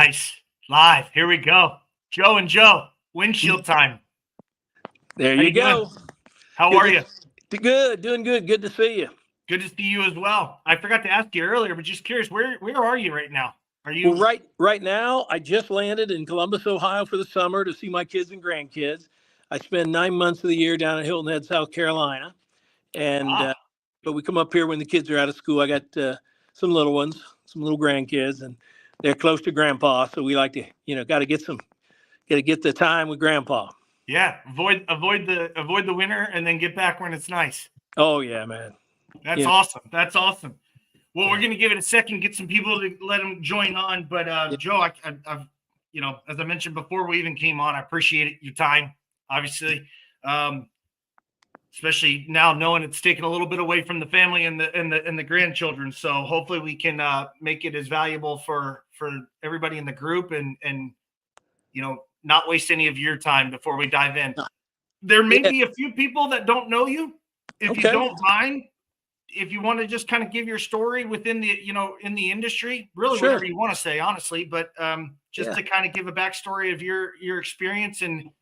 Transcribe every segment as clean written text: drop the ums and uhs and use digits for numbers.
Nice. Live. Here we go. Joe and Joe. Windshield time. There How you go. Doing? How are you? Good. Doing good. Good to see you. Good to see you as well. I forgot to ask you earlier, but just curious, where are you right now? Are you right now? I just landed in Columbus, Ohio for the summer to see my kids and grandkids. I spend 9 months of the year down at Hilton Head, South Carolina, and but we come up here when the kids are out of school. I got some little ones, some little grandkids, and they're close to Grandpa, so we like to, got to get the time with Grandpa. Yeah, avoid the winter and then get back when it's nice. Oh yeah, man. That's awesome. That's awesome. Well, we're going to give it a second, get some people to let them join on. But Joe, I've as I mentioned before we even came on, I appreciate your time, obviously, especially now knowing it's taken a little bit away from the family and the grandchildren. So hopefully we can make it as valuable for everybody in the group and not waste any of your time before we dive in. There may be a few people that don't know you. If you don't mind, if you want to just kind of give your story within the, in the industry, really whatever you want to say, honestly, but just to kind of give a backstory of your experience and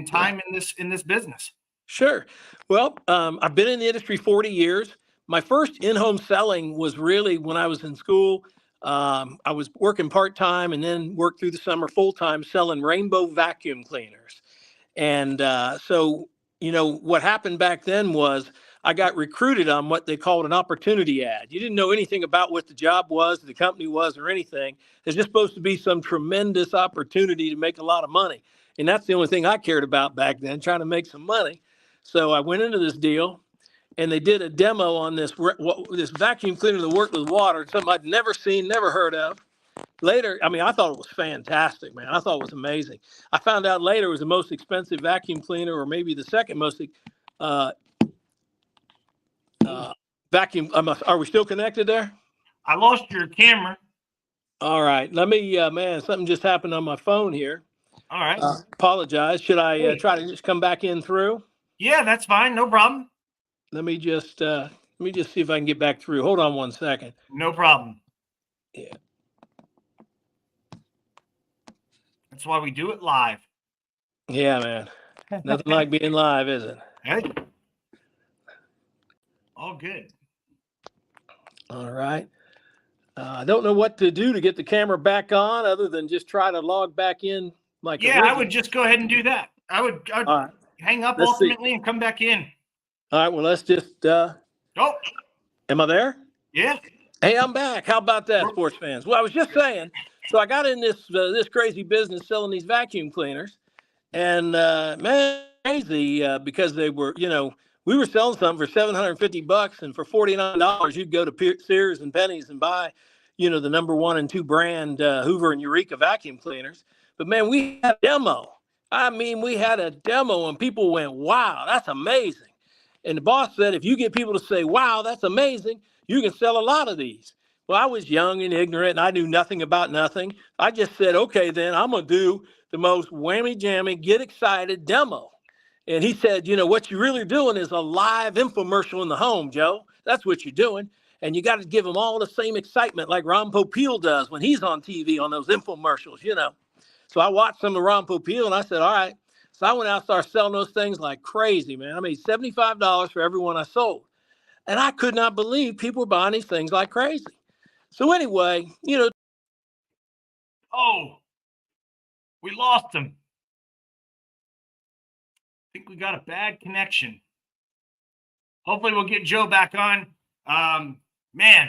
time in this business. Sure. Well, I've been in the industry 40 years. My first in-home selling was really when I was in school. I was working part-time and then worked through the summer full-time selling rainbow vacuum cleaners. And so, what happened back then was I got recruited on what they called an opportunity ad. You didn't know anything about what the job was, the company was, or anything. There's just supposed to be some tremendous opportunity to make a lot of money. And that's the only thing I cared about back then, trying to make some money. So I went into this deal, and they did a demo on this vacuum cleaner that worked with water, something I'd never seen, never heard of. Later, I thought it was fantastic, man. I thought it was amazing. I found out later it was the most expensive vacuum cleaner, or maybe the second most vacuum. Are we still connected there? I lost your camera. All right. Let me, man, something just happened on my phone here. All right. Apologize. Should I try to just come back in through? Yeah, that's fine. No problem. Let me just see if I can get back through. Hold on one second. No problem. Yeah. That's why we do it live. Yeah, man. Nothing like being live, is it? Hey. All good. All right. I don't know what to do to get the camera back on other than just try to log back in. I would just go ahead and do that. I would hang up ultimately and come back in. All right. Well, let's just. Am I there? Yeah. Hey, I'm back. How about that, sports fans? Well, I was just saying. So I got in this crazy business selling these vacuum cleaners, and man, crazy because they were, we were selling something for $750, and for $49, you'd go to Sears and Penny's and buy, the number 1 and 2 brand Hoover and Eureka vacuum cleaners. But man, we had a demo. We had a demo, and people went, "Wow, that's amazing!" And the boss said, "If you get people to say, 'Wow, that's amazing,' you can sell a lot of these." Well, I was young and ignorant, and I knew nothing about nothing. I just said, "Okay, then I'm going to do the most whammy-jammy, get excited demo." And he said, "What you're really doing is a live infomercial in the home, Joe. That's what you're doing. And you got to give them all the same excitement like Ron Popeil does when he's on TV on those infomercials, So I watched some of Ron Popeil, and I said, all right. So I went out and started selling those things like crazy, man. I made $75 for every one I sold. And I could not believe people were buying these things like crazy. So anyway, Oh, we lost him. I think we got a bad connection. Hopefully we'll get Joe back on. Man,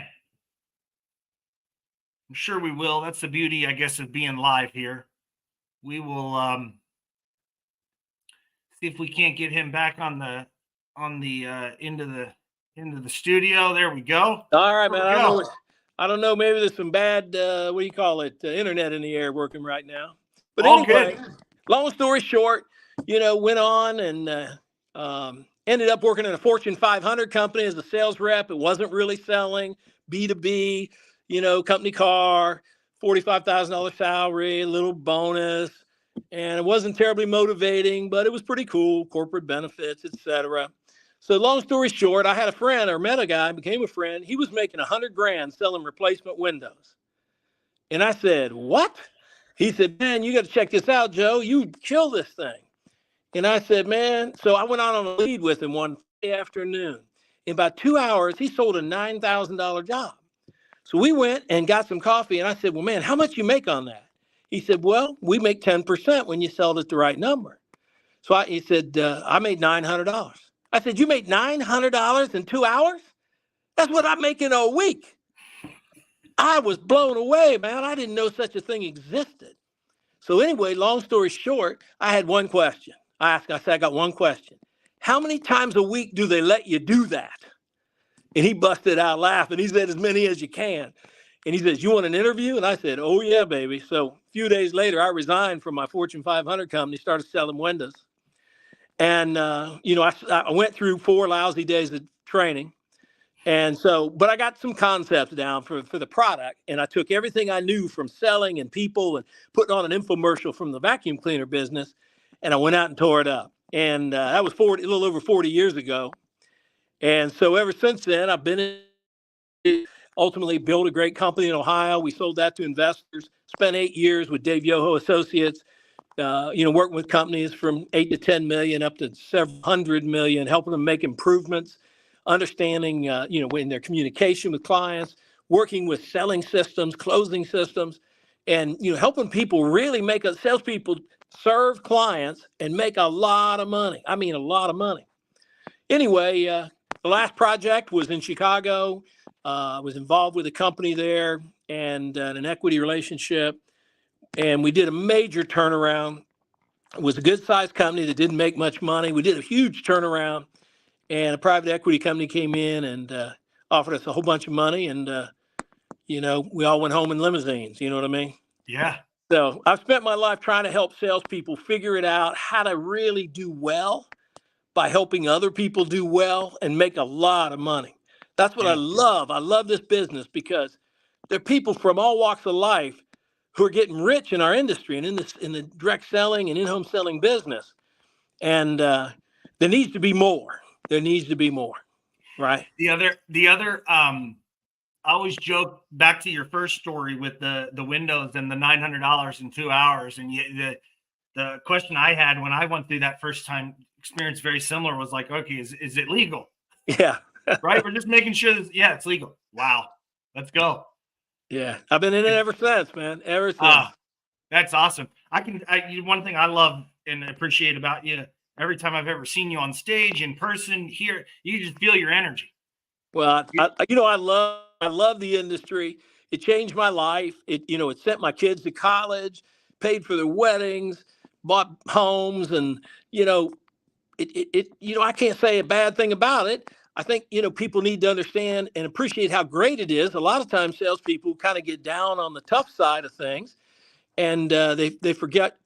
I'm sure we will. That's the beauty, I guess, of being live here. We will see if we can't get him back on the into the studio. There we go. All right, man. I don't know. Maybe there's some bad internet in the air working right now. But anyway, long story short, went on and ended up working in a Fortune 500 company as a sales rep. It wasn't really selling, B2B, company car, $45,000 salary, a little bonus. And it wasn't terribly motivating, but it was pretty cool, corporate benefits, etc. So long story short, I had a friend or met a guy, became a friend. He was making $100,000 selling replacement windows. And I said, what? He said, man, you got to check this out, Joe. You kill this thing. And I said, man, so I went on a lead with him one afternoon. In about 2 hours, he sold a $9,000 job. So we went and got some coffee. And I said, well, man, how much you make on that? He said, well, we make 10% when you sell it at the right number. So he said, I made $900. I said, you made $900 in 2 hours? That's what I'm making a week. I was blown away, man. I didn't know such a thing existed. So anyway, long story short, I had one question. I said, I got one question. How many times a week do they let you do that? And he busted out laughing. He said, as many as you can. And he says, you want an interview? And I said, oh, yeah, baby. So a few days later, I resigned from my Fortune 500 company, started selling windows. And, I went through 4 lousy days of training. And so, but I got some concepts down for the product. And I took everything I knew from selling and people and putting on an infomercial from the vacuum cleaner business. And I went out and tore it up. And that was a little over 40 years ago. And so ever since then, I've been ultimately built a great company in Ohio. We sold that to investors, spent 8 years with Dave Yoho Associates, working with companies from 8 to 10 million up to several hundred million, helping them make improvements, understanding, in their communication with clients, working with selling systems, closing systems, and, helping people really salespeople serve clients and make a lot of money. I mean, a lot of money. Anyway, the last project was in Chicago. I was involved with a company there and an equity relationship. And we did a major turnaround. It was a good sized company that didn't make much money. We did a huge turnaround, and a private equity company came in and offered us a whole bunch of money. And, we all went home in limousines. You know what I mean? Yeah. So I've spent my life trying to help salespeople figure it out, how to really do well by helping other people do well and make a lot of money. That's what I love. I love this business because there are people from all walks of life who are getting rich in our industry and in the direct selling and in-home selling business. And there needs to be more. There needs to be more, right? The other, I always joke back to your first story with the windows and the $900 in 2 hours. And the question I had when I went through that first time experience, very similar, was like, okay, is it legal? Yeah. Right. We're just making sure that, it's legal. Wow. Let's go. Yeah. I've been in it ever since, man. Ever since. That's awesome. One thing I love and appreciate about you, every time I've ever seen you on stage, in person, here, you just feel your energy. Well, I love the industry. It changed my life. It sent my kids to college, paid for their weddings, bought homes, and I can't say a bad thing about it. I think people need to understand and appreciate how great it is. A lot of times, salespeople kind of get down on the tough side of things, and they forget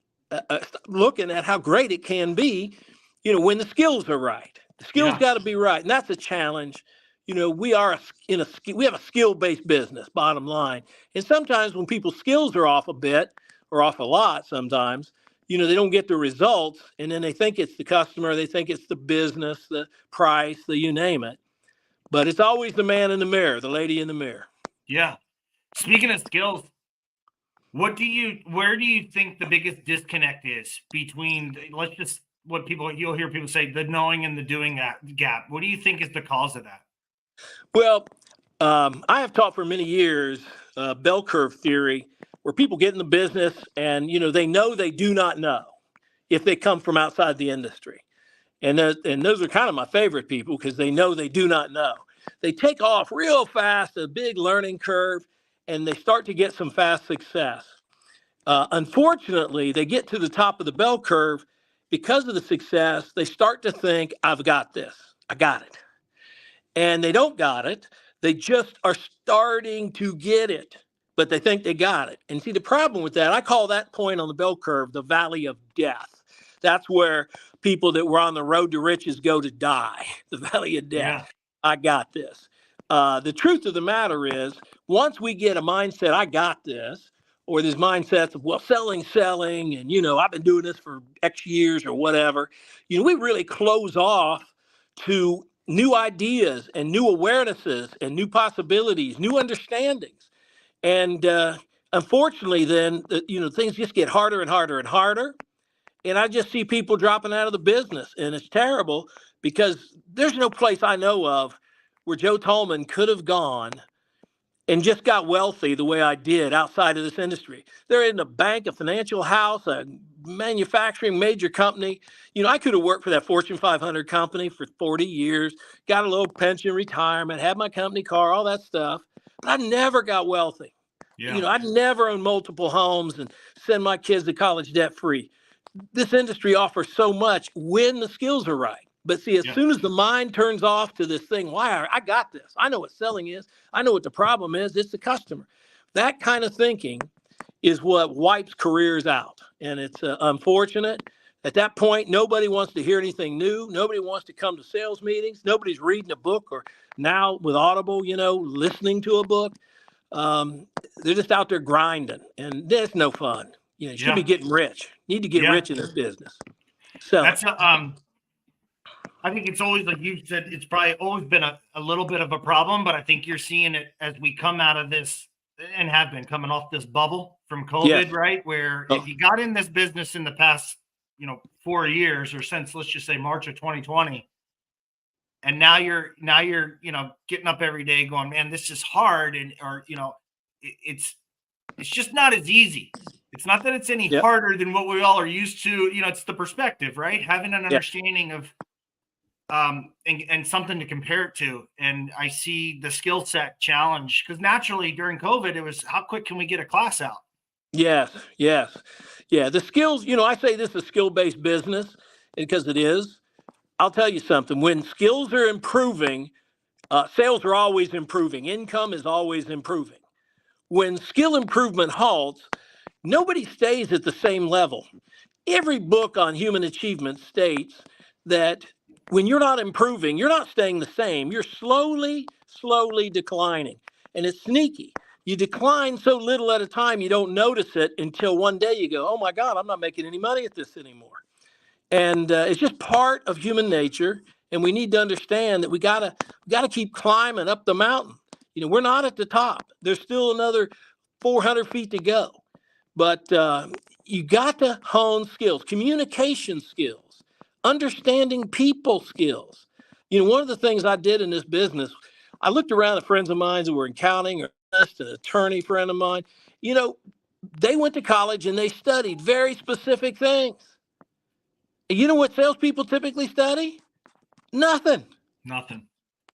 looking at how great it can be. When the skills are right, the skills got to be right, and that's a challenge. We have a skill-based business, bottom line. And sometimes when people's skills are off a bit or off a lot, sometimes, they don't get the results, and then they think it's the customer, they think it's the business, the price, you name it. But it's always the man in the mirror, the lady in the mirror. Yeah. Speaking of skills, where do you think the biggest disconnect is between, you'll hear people say, the knowing and the doing gap? What do you think is the cause of that? Well, I have taught for many years bell curve theory, where people get in the business and they know they do not know if they come from outside the industry, and those are kind of my favorite people because they know they do not know. They take off real fast, a big learning curve, and they start to get some fast success. Unfortunately, they get to the top of the bell curve because of the success. They start to think, "I've got this. I got it." And they don't got it. They just are starting to get it, but they think they got it. And see, the problem with that, I call that point on the bell curve the valley of death. That's where people that were on the road to riches go to die, the valley of death. Yeah. I got this. The truth of the matter is, once we get a mindset, I got this, or these mindsets of, well, selling, and, I've been doing this for X years or whatever, we really close off to new ideas and new awarenesses and new possibilities, new understandings. And unfortunately, then, things just get harder and harder and harder. And I just see people dropping out of the business. And it's terrible because there's no place I know of where Joe Talmon could have gone and just got wealthy the way I did outside of this industry. They're in a bank, a financial house, a manufacturing major company. I could have worked for that Fortune 500 company for 40 years, got a little pension, retirement, had my company car, all that stuff. But I never got wealthy. Yeah. I'd never own multiple homes and send my kids to college debt free. This industry offers so much when the skills are right. But see, as soon as the mind turns off to this thing, why I got this. I know what selling is. I know what the problem is. It's the customer. That kind of thinking is what wipes careers out. And it's unfortunate. At that point, nobody wants to hear anything new. Nobody wants to come to sales meetings. Nobody's reading a book or now with Audible, listening to a book. They're just out there grinding, and that's no fun. You should be getting rich. Need to get rich in this business. So that's I think it's always, like you said, it's probably always been a little bit of a problem, but I think you're seeing it as we come out of this and have been coming off this bubble from COVID, right? Where if you got in this business in the past, 4 years or since, let's just say March of 2020, and now you're getting up every day going, man, this is hard. It's just not as easy. It's not that it's any harder than what we all are used to. It's the perspective, right? Having an understanding of, and something to compare it to. And I see the skill set challenge because naturally during COVID, it was how quick can we get a class out? Yes. Yeah. The skills, I say this is a skill-based business because it is. I'll tell you something. When skills are improving, sales are always improving. Income is always improving. When skill improvement halts, nobody stays at the same level. Every book on human achievement states that when you're not improving, you're not staying the same. You're slowly declining. And it's sneaky. You decline so little at a time, you don't notice it until one day you go, oh my God, I'm not making any money at this anymore. And it's just part of human nature. And we need to understand that we gotta keep climbing up the mountain. We're not at the top. There's still another 400 feet to go. But you got to hone skills, communication skills, understanding people skills. One of the things I did in this business, I looked around at friends of mine who were in accounting or an attorney friend of mine. They went to college and they studied very specific things. You know what salespeople typically study? Nothing.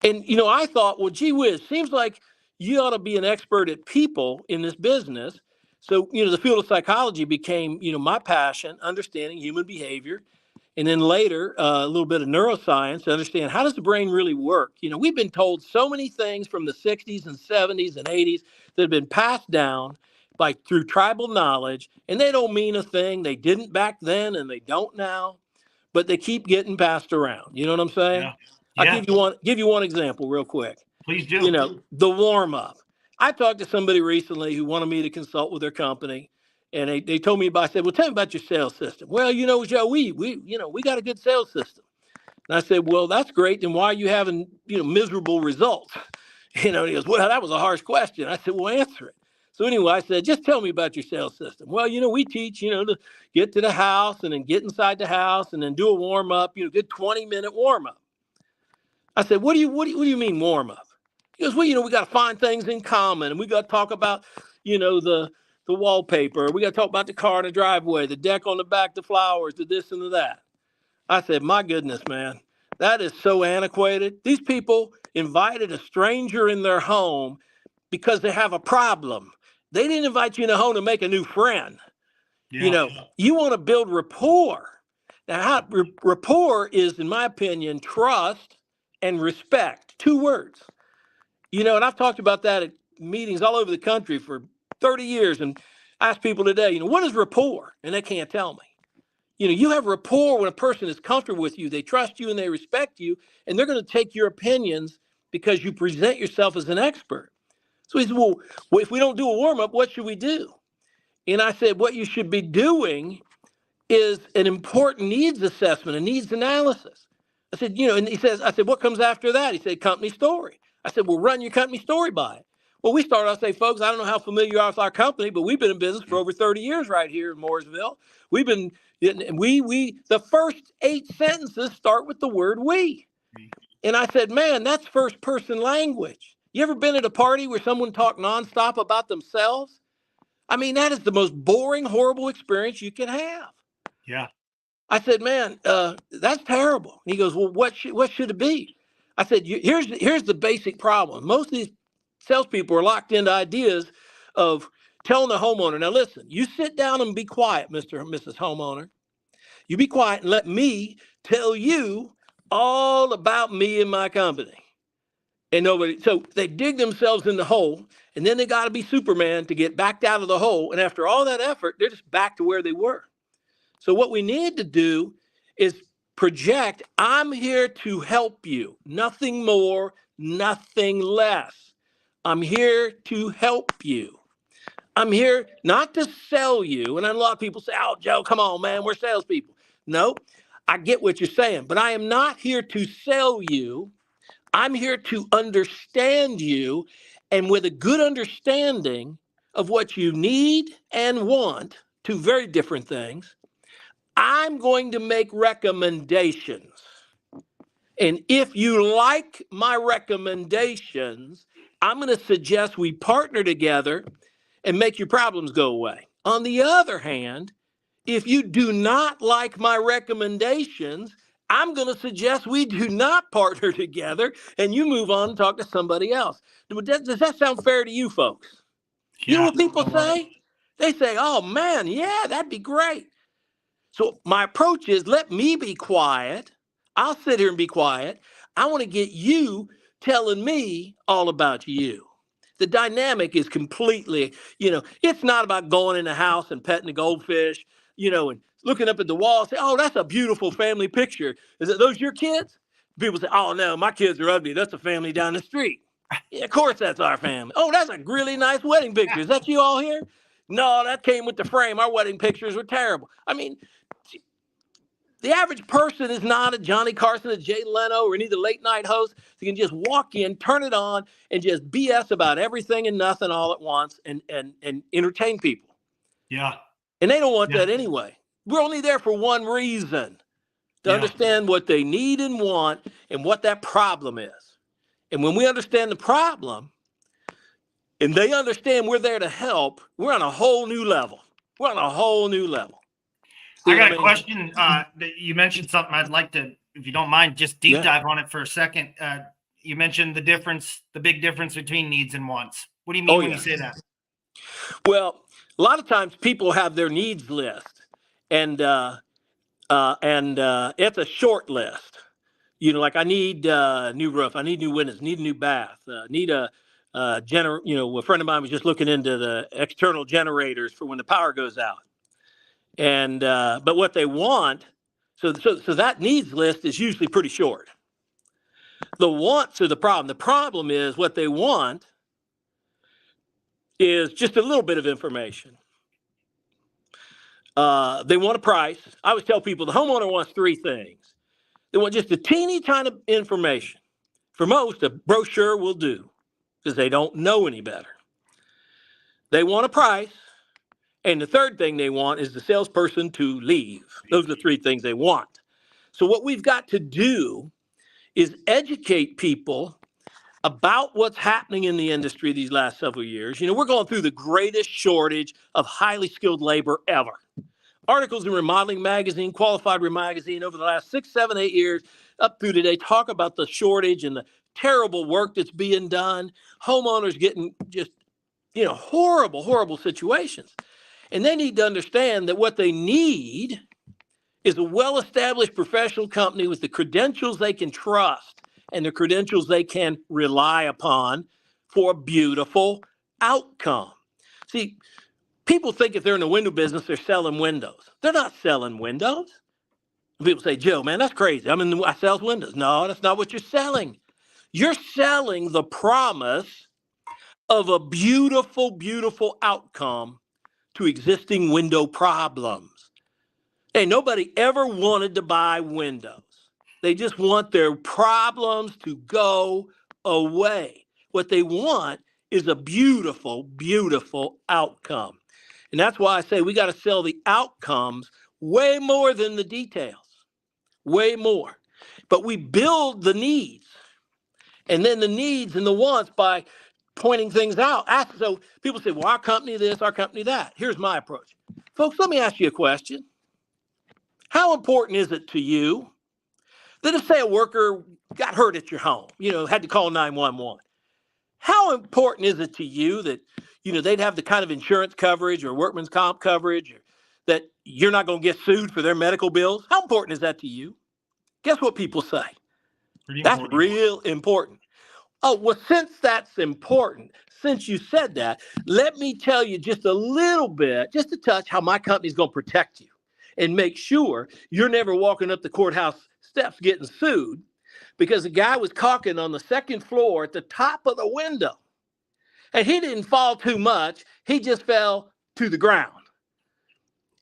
And, I thought, well, gee whiz, seems like you ought to be an expert at people in this business. So, the field of psychology became, my passion, understanding human behavior. And then later, a little bit of neuroscience to understand how does the brain really work? We've been told so many things from the 60s and 70s and 80s that have been passed down through tribal knowledge, and they don't mean a thing. They didn't back then and they don't now, but they keep getting passed around. You know what I'm saying? I'll give you one example real quick. Please do. The warm-up. I talked to somebody recently who wanted me to consult with their company. And they told me I said, well, tell me about your sales system. Well, Joe, we got a good sales system. And I said, well, that's great. Then why are you having, miserable results? And he goes, well, that was a harsh question. I said, well, answer it. So anyway, I said, just tell me about your sales system. Well, we teach, to get to the house and then get inside the house and then do a warm up, good 20-minute warm up. I said, what do you mean warm up? He goes, well, we got to find things in common and we got to talk about, the wallpaper. We got to talk about the car in the driveway, the deck on the back, the flowers, the this and the that. I said, my goodness, man, that is so antiquated. These people invited a stranger in their home because they have a problem. They didn't invite you in the home to make a new friend. Yeah. You want to build rapport. Now, rapport is, in my opinion, trust and respect. 2 words. And I've talked about that at meetings all over the country for 30 years and ask people today, what is rapport? And they can't tell me. You have rapport when a person is comfortable with you, they trust you and they respect you, and they're going to take your opinions because you present yourself as an expert. So he said, well, if we don't do a warm-up, what should we do? And I said, what you should be doing is an important needs assessment, a needs analysis. I said, and I said, what comes after that? He said, company story. I said, well, run your company story by it. Well, we started out say, folks, I don't know how familiar you are with our company, but we've been in business for over 30 years right here in Mooresville. We've been, the first 8 sentences start with the word we. And I said, man, that's first person language. You ever been at a party where someone talked nonstop about themselves? I mean, that is the most boring, horrible experience you can have. Yeah. I said, man, that's terrible. And he goes, well, what should it be? I said, here's the basic problem. Most of these salespeople are locked into ideas of telling the homeowner, now listen, you sit down and be quiet, Mr. and Mrs. Homeowner. You be quiet and let me tell you all about me and my company. And nobody, so they dig themselves in the hole, and then they got to be Superman to get backed out of the hole. And after all that effort, they're just back to where they were. So what we need to do is project, I'm here to help you. Nothing more, nothing less. I'm here to help you. I'm here not to sell you. And a lot of people say, oh, Joe, come on, man, we're salespeople. No, I get what you're saying, but I am not here to sell you. I'm here to understand you. And with a good understanding of what you need and want, 2 very different things, I'm going to make recommendations. And if you like my recommendations, I'm going to suggest we partner together and make your problems go away. On the other hand, if you do not like my recommendations, I'm going to suggest we do not partner together and you move on and talk to somebody else. Does that sound fair to you folks? Yeah, you know what people say? They say, oh man, yeah, that'd be great. So my approach is let me be quiet. I'll sit here and be quiet. I want to get you telling me all about you. The dynamic is completely, it's not about going in the house and petting the goldfish, and looking up at the wall and say, oh, that's a beautiful family picture. Is it those your kids? People say, oh, no, my kids are ugly. That's a family down the street. Yeah, of course, that's our family. Oh, that's a really nice wedding picture. Is that you all here? No, that came with the frame. Our wedding pictures were terrible. I mean, the average person is not a Johnny Carson, a Jay Leno, or any of the late night hosts who can just walk in, turn it on, and just BS about everything and nothing all at once and entertain people. Yeah. And they don't want that anyway. We're only there for one reason, to understand what they need and want and what that problem is. And when we understand the problem and they understand we're there to help, we're on a whole new level. We're on a whole new level. I got a question. That you mentioned something I'd like to, if you don't mind, just deep dive on it for a second. You mentioned the big difference between needs and wants. What do you mean when you say that? Well, a lot of times people have their needs list, and it's a short list. Like I need a new roof, I need new windows, need a new bath, need a a friend of mine was just looking into the external generators for when the power goes out. And but what they want, so that needs list is usually pretty short. The wants are the problem. The problem is what they want is just a little bit of information. They want a price. I always tell people the homeowner wants 3 things. They want just a teeny tiny information. For most, a brochure will do because they don't know any better. They want a price. And the third thing they want is the salesperson to leave. Those are the 3 things they want. So what we've got to do is educate people about what's happening in the industry these last several years. We're going through the greatest shortage of highly skilled labor ever. Articles in Remodeling Magazine, Qualified Magazine over the last 6, 7, 8 years up through today talk about the shortage and the terrible work that's being done. Homeowners getting just, horrible, horrible situations. And they need to understand that what they need is a well-established professional company with the credentials they can trust and the credentials they can rely upon for a beautiful outcome. See, people think if they're in the window business, they're selling windows. They're not selling windows. People say, Joe, man, that's crazy. I sell windows. No, that's not what you're selling. You're selling the promise of a beautiful, beautiful outcome to existing window problems. Hey, nobody ever wanted to buy windows. They just want their problems to go away. What they want is a beautiful, beautiful outcome. And that's why I say we got to sell the outcomes way more than the details, way more. But we build the needs, and then the needs and the wants by pointing things out. So people say, well, our company this, our company that. Here's my approach. Folks, let me ask you a question. How important is it to you that if, say, a worker got hurt at your home, had to call 911, how important is it to you that, they'd have the kind of insurance coverage or workman's comp coverage, or that you're not going to get sued for their medical bills? How important is that to you? Guess what people say? That's real important. Oh, well, since that's important, since you said that, let me tell you just a little bit, just a touch, how my company's going to protect you and make sure you're never walking up the courthouse steps getting sued because a guy was caulking on the second floor at the top of the window. And he didn't fall too much. He just fell to the ground.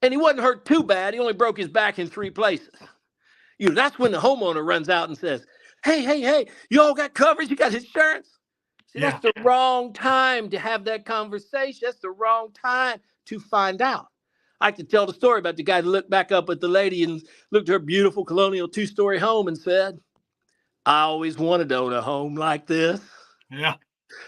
And he wasn't hurt too bad. He only broke his back in 3 places. That's when the homeowner runs out and says, hey, you all got coverage? You got insurance? See, that's the wrong time to have that conversation. That's the wrong time to find out. I could tell the story about the guy that looked back up at the lady and looked at her beautiful colonial 2-story home and said, I always wanted to own a home like this. Yeah.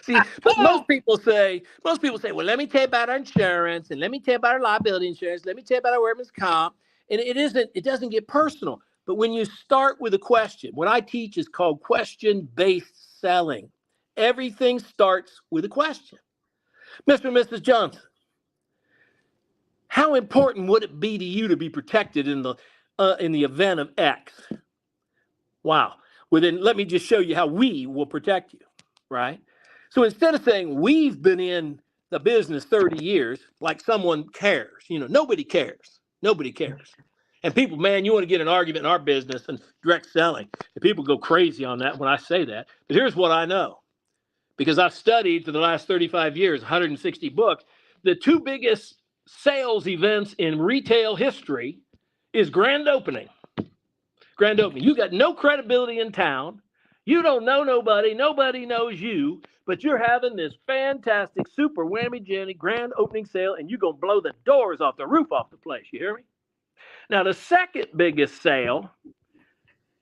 See, but most people say, well, let me tell you about our insurance, and let me tell you about our liability insurance, let me tell you about our workman's comp. And it doesn't get personal. But when you start with a question, what I teach is called question-based selling. Everything starts with a question. Mr. and Mrs. Johnson, how important would it be to you to be protected in the event of X? Wow. Well, then let me just show you how we will protect you, right? So instead of saying we've been in the business 30 years, like someone cares, nobody cares. Nobody cares. And people, man, you want to get an argument in our business and direct selling. And people go crazy on that when I say that. But here's what I know. Because I've studied for the last 35 years, 160 books, the 2 biggest sales events in retail history is grand opening. Grand opening. You got no credibility in town. You don't know nobody. Nobody knows you. But you're having this fantastic, super whammy-jammy grand opening sale, and you're going to blow the doors off the roof off the place. You hear me? Now, the second biggest sale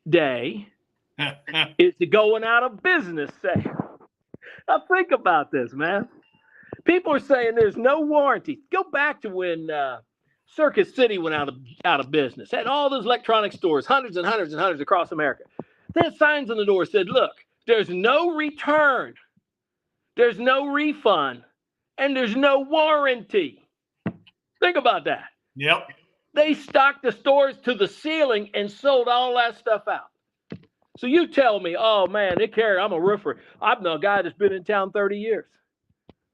day is the going out of business sale. Now, think about this, man. People are saying there's no warranty. Go back to when Circuit City went out of business. Had all those electronic stores, hundreds and hundreds and hundreds across America. They had signs on the door that said, look, there's no return, there's no refund, and there's no warranty. Think about that. Yep. They stocked the stores to the ceiling and sold all that stuff out. So you tell me, oh, man, I'm a roofer. I'm the guy that's been in town 30 years.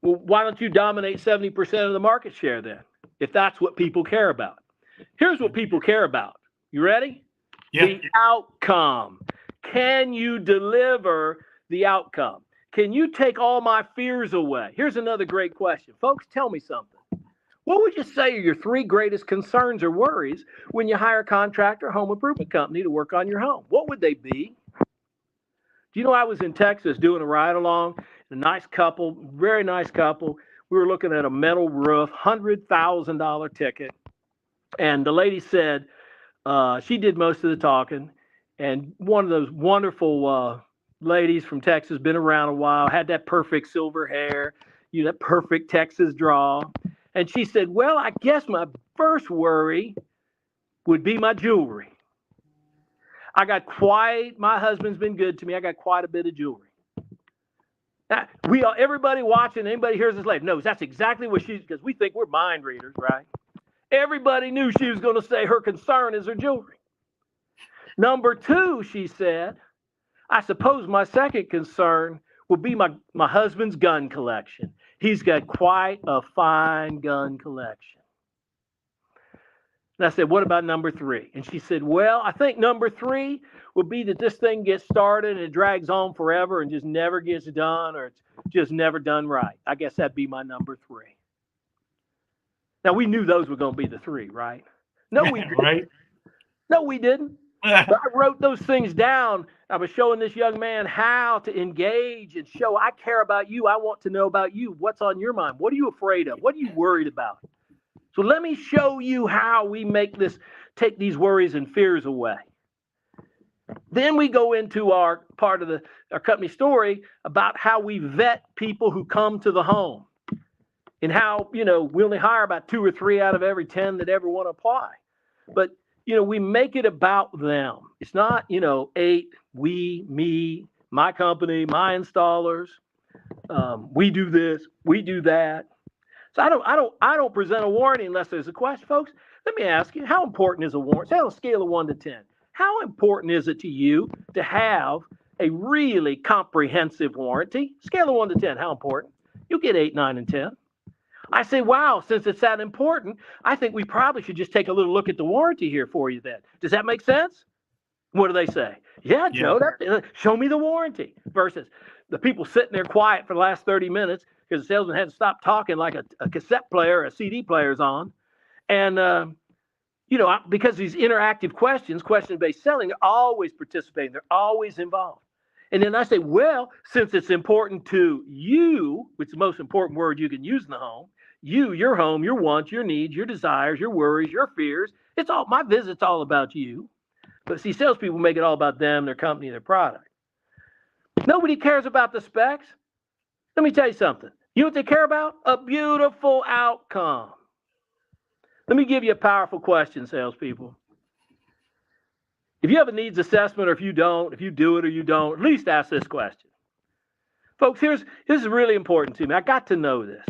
Well, why don't you dominate 70% of the market share then, if that's what people care about? Here's what people care about. You ready? Yeah. The outcome. Can you deliver the outcome? Can you take all my fears away? Here's another great question. Folks, tell me something. What would you say are your 3 greatest concerns or worries when you hire a contractor or home improvement company to work on your home? What would they be? Do you know I was in Texas doing a ride-along? A nice couple, very nice couple. We were looking at a metal roof, $100,000 ticket. And the lady said, she did most of the talking. And one of those wonderful ladies from Texas, been around a while, had that perfect silver hair, that perfect Texas draw. And she said, well, I guess my first worry would be my jewelry. My husband's been good to me. I got quite a bit of jewelry. Now, everybody watching, anybody hears this later knows that's exactly what because we think we're mind readers, right? Everybody knew she was going to say her concern is her jewelry. Number 2, she said, I suppose my second concern would be my husband's gun collection. He's got quite a fine gun collection. And I said, what about number 3? And she said, well, I think number 3 would be that this thing gets started and it drags on forever and just never gets done, or it's just never done right. I guess that'd be my number 3. Now, we knew those were going to be the 3, right? No, we didn't. Right. No, we didn't. But I wrote those things down. I was showing this young man how to engage and show I care about you. I want to know about you. What's on your mind? What are you afraid of? What are you worried about? So let me show you how we take these worries and fears away. Then we go into our part of our company story about how we vet people who come to the home and how, we only hire about 2 or 3 out of every 10 that ever want to apply. But, we make it about them. It's not, 8, we, me, my company, my installers. We do this, we do that. So I don't present a warranty unless there's a question, folks. Let me ask you, how important is a warranty? Say on a scale of 1 to 10. How important is it to you to have a really comprehensive warranty? Scale of 1 to 10, how important? You'll get 8, 9, and 10. I say, wow, since it's that important, I think we probably should just take a little look at the warranty here for you then. Does that make sense? What do they say? Yeah, Joe, show me the warranty. Versus the people sitting there quiet for the last 30 minutes because the salesman had to stop talking like a cassette player, a CD player's on. And, because these interactive questions, question-based selling, they're always participating. They're always involved. And then I say, well, since it's important to you, which is the most important word you can use in the home, you, your home, your wants, your needs, your desires, your worries, your fears, my visit's all about you. But see, salespeople make it all about them, their company, their product. Nobody cares about the specs. Let me tell you something. You know what they care about? A beautiful outcome. Let me give you a powerful question, salespeople. If you have a needs assessment or if you do it or you don't, at least ask this question. Folks, this is really important to me. I got to know this.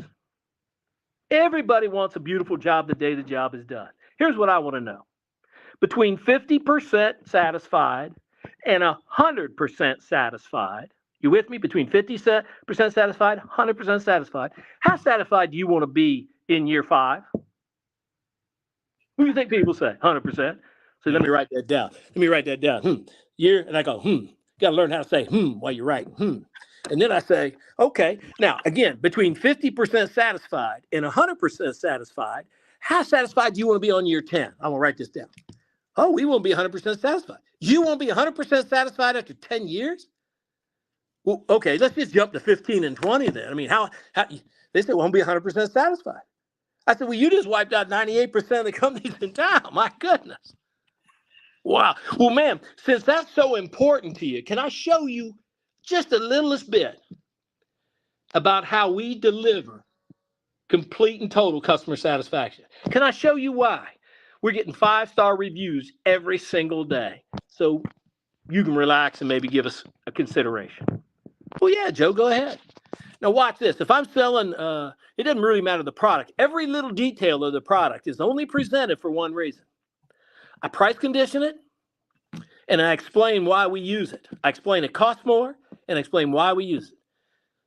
Everybody wants a beautiful job the day the job is done. Here's what I want to know. Between 50% satisfied and 100% satisfied, you with me? Between 50% satisfied, 100% satisfied, how satisfied do you want to be in year 5? What do you think people say? 100%. So let me write that down. Year, and I go, Got to learn how to say, while you're writing, And then I say, okay. Now, again, between 50% satisfied and 100% satisfied, how satisfied do you want to be on year 10? I'm going to write this down. Oh, we won't be 100% satisfied. You won't be 100% satisfied after 10 years? Well, okay, let's just jump to 15 and 20 then. I mean, how they said won't be 100% satisfied. I said, well, you just wiped out 98% of the companies in town. My goodness. Wow. Well, ma'am, since that's so important to you, can I show you just a littlest bit about how we deliver complete and total customer satisfaction? Can I show you why? We're getting 5-star reviews every single day. So you can relax and maybe give us a consideration. Well, yeah, Joe, go ahead. Now watch this. If I'm selling, it doesn't really matter the product. Every little detail of the product is only presented for one reason. I price condition it, and I explain why we use it. I explain it costs more, and I explain why we use it.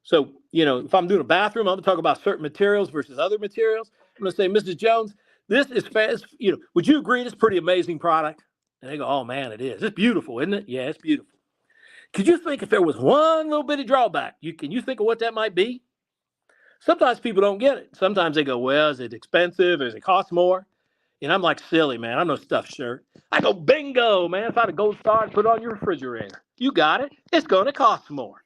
So, if I'm doing a bathroom, I'm going to talk about certain materials versus other materials. I'm going to say, Mrs. Jones, this is fast. Would you agree it's a pretty amazing product? And they go, oh, man, it is. It's beautiful, isn't it? Yeah, it's beautiful. Could you think if there was one little bitty drawback, can you think of what that might be? Sometimes people don't get it. Sometimes they go, well, is it expensive? Does it cost more? And I'm like, silly, man. I'm no stuffed shirt. I go, bingo, man. If I had a gold star, I'd put it on your refrigerator. You got it. It's going to cost more.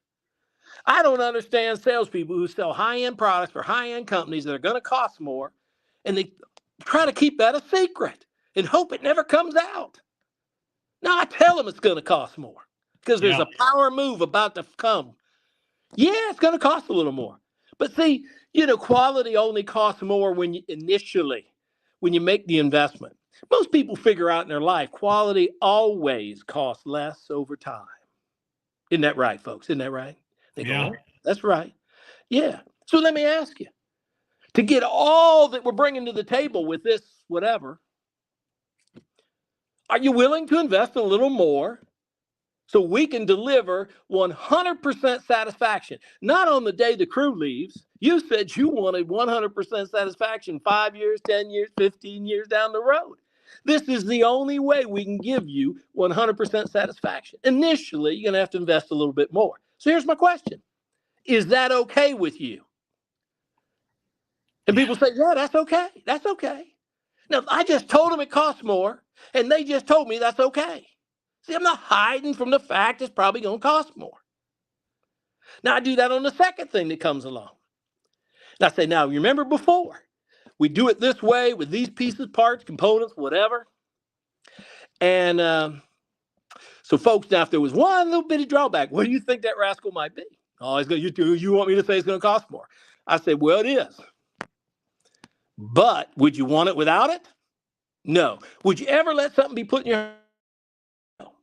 I don't understand salespeople who sell high-end products for high-end companies that are going to cost more, and they try to keep that a secret and hope it never comes out. Now, I tell them it's going to cost more because there's a power move about to come. Yeah, it's going to cost a little more. But see, quality only costs more when you make the investment. Most people figure out in their life, quality always costs less over time. Isn't that right, folks? Isn't that right? They go, that's right. Yeah. So let me ask you, to get all that we're bringing to the table with this whatever, are you willing to invest a little more so we can deliver 100% satisfaction? Not on the day the crew leaves. You said you wanted 100% satisfaction 5 years, 10 years, 15 years down the road. This is the only way we can give you 100% satisfaction. Initially, you're going to have to invest a little bit more. So here's my question. Is that okay with you? And people say, yeah, that's okay. That's okay. Now, I just told them it costs more, and they just told me that's okay. See, I'm not hiding from the fact it's probably going to cost more. Now, I do that on the second thing that comes along. And I say, now, you remember before, we do it this way with these pieces, parts, components, whatever. And so, folks, now, if there was one little bitty drawback, what do you think that rascal might be? Oh, you want me to say it's going to cost more? I say, well, it is. But would you want it without it? No. Would you ever let something be put in your hand? No.